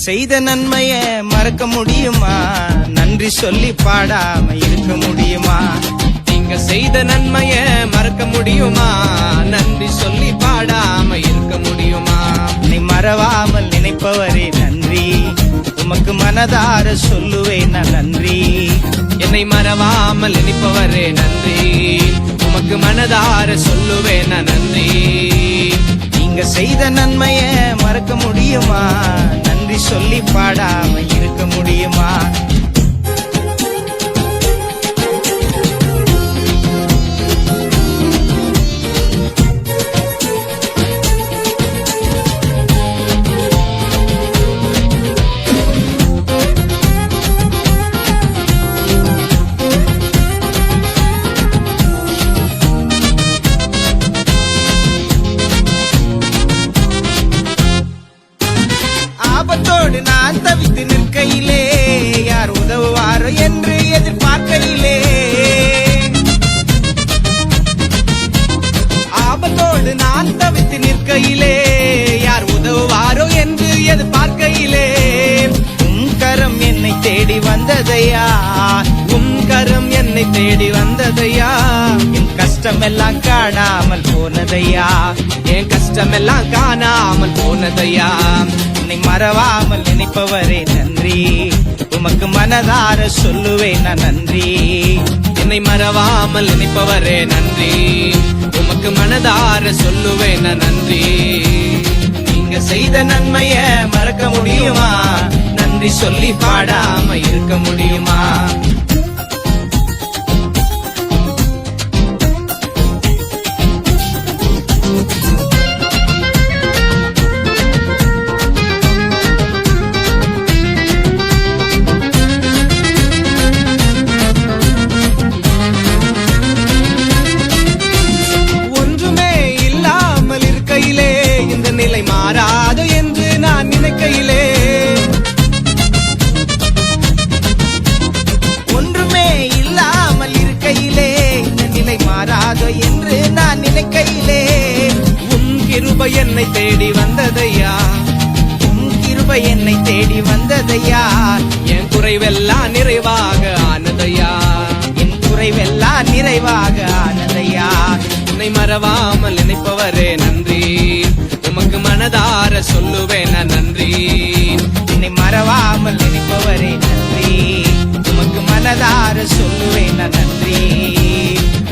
செய்த நன்மைய மறக்க முடியுமா? நன்றி சொல்லி பாடாம இருக்க முடியுமா? நீங்க செய்த நன்மைய மறக்க முடியுமா? நன்றி சொல்லி பாடாம இருக்க முடியுமா? நீ மறவாமல் நினைப்பவரே நன்றி, உமக்கு மனதார சொல்லுவேன் நான் நன்றி. என்னை மறவாமல் நினைப்பவரே நன்றி, உமக்கு மனதார சொல்லுவேன் நான் நன்றி. நீங்க செய்த நன்மைய மறக்க முடியுமா? நன்றி சொல்லி பாடாம இருக்க முடியுமா? ஆபத்தோடு நான் தவித்து நிற்கையிலே யார் உதவுவாரோ என்று எதிர்பார்க்கையிலே, ஆபத்தோடு நான் தவித்து நிற்கையிலே யார் உதவுவாரோ என்று எதிர்பார்க்கையிலே, உம் கரம் என்னை தேடி வந்ததையா, உம் கரம் என்னை தேடி வந்ததையா. என் கஷ்டம் எல்லாம் காணாமல் போனதையா, என் கஷ்டம் எல்லாம் காணாமல் போனதையா. என்னை மறவாமல் நினைப்பவரே நன்றி, உமக்கு மனதார சொல்லுவேன் நான் நன்றி. என்னை மறவாமல் நினைப்பவரே நன்றி, உமக்கு மனதார சொல்லுவேன் நான் நன்றி. நீங்க செய்த நன்மைய மறக்க முடியுமா? நன்றி சொல்லி பாடாம இருக்க முடியுமா? நிலை மாறாது என்று நான் நினைக்கையிலே, ஒன்றுமே இல்லாமல் இருக்கையிலே இந்த நிலை மாறாதோ என்று நான் நினைக்கையிலே, உம் கிருபை என்னை தேடி வந்ததையா, உம் கிருபை என்னை தேடி வந்ததையா. என் குறைவெல்லாம் நிறைவாக ஆனதையா, என் குறைவெல்லாம் நிறைவாக ஆனதையா. என்னை மறவாமல் நினைப்பவரே நன்றி, உமக்கு மனதார சொல்லுவேன் நான் நன்றி. என்னை மறவாமல் நினைப்பவரே நன்றி, உமக்கு மனதார சொல்லுவேன் நான் நன்றி.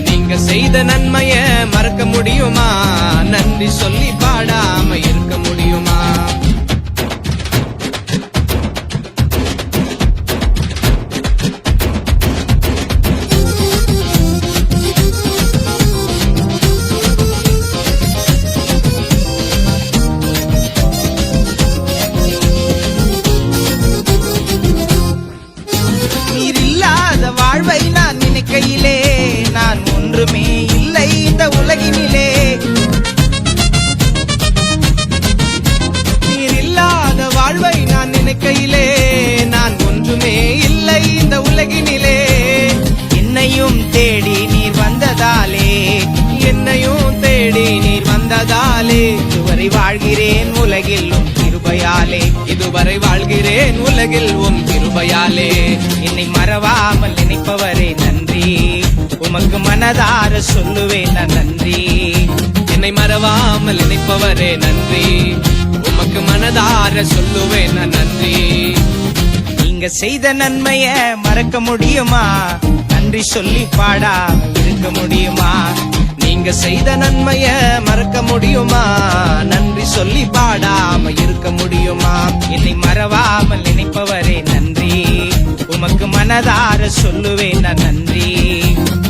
நீங்க செய்த நன்மைய மறக்க முடியுமா? நன்றி சொல்லி பாடாம இருக்க முடியுமா? வாழ்வை நான் நினைக்கையிலே நான் ஒன்றுமே இல்லை இந்த உலகினிலே, நீர் இல்லாத வாழ்வை நான் நினைக்கையிலே நான் ஒன்றுமே இல்லை இந்த உலகினிலே. என்னையும் தேடி நீர் வந்ததாலே, என்னையும் தேடி நீர் வந்ததாலே, இதுவரை வாழ்கிறேன் உலகில் உம் கிருபையாலே, இதுவரை வாழ்கிறேன் உலகில் உம் கிருபையாலே. என்னை மறவாமல் நினைப்பவரே நன்றி, உமக்கு மனதார சொல்லுவேன் நான் நன்றி. என்னை மறவாமல் நினைப்பவரே நன்றி, உமக்கு மனதார சொல்லுவேன் நான் நன்றி. நீங்க செய்த நன்மைய மறக்க முடியுமா? நன்றி சொல்லி பாடாம இருக்க முடியுமா? நீங்க செய்த நன்மைய மறக்க முடியுமா? நன்றி சொல்லி பாடாம இருக்க முடியுமா? என்னை மறவாமல் நினைப்பவரே நன்றி, உமக்கு மனதார சொல்லுவேன் நான் நன்றி.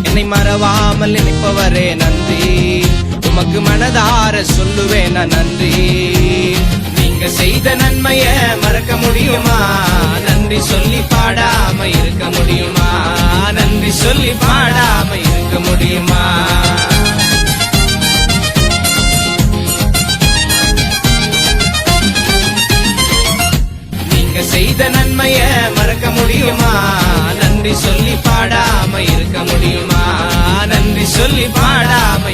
என்னை மறவாமல் நினைப்பவரே நன்றி, உமக்கு மனதார சொல்லுவேன் நான் நன்றி. நீங்க செய்த நன்மைய மறக்க முடியுமா? நன்றி சொல்லி பாடாம இருக்க முடியுமா? நன்றி சொல்லி பாடாம இருக்க முடியுமா? நீங்க செய்த நன்மைய மறக்க முடியுமா? நன்றி சொல்லி பாடாம இருக்க முடியுமா? நன்றி சொல்லி பாடாம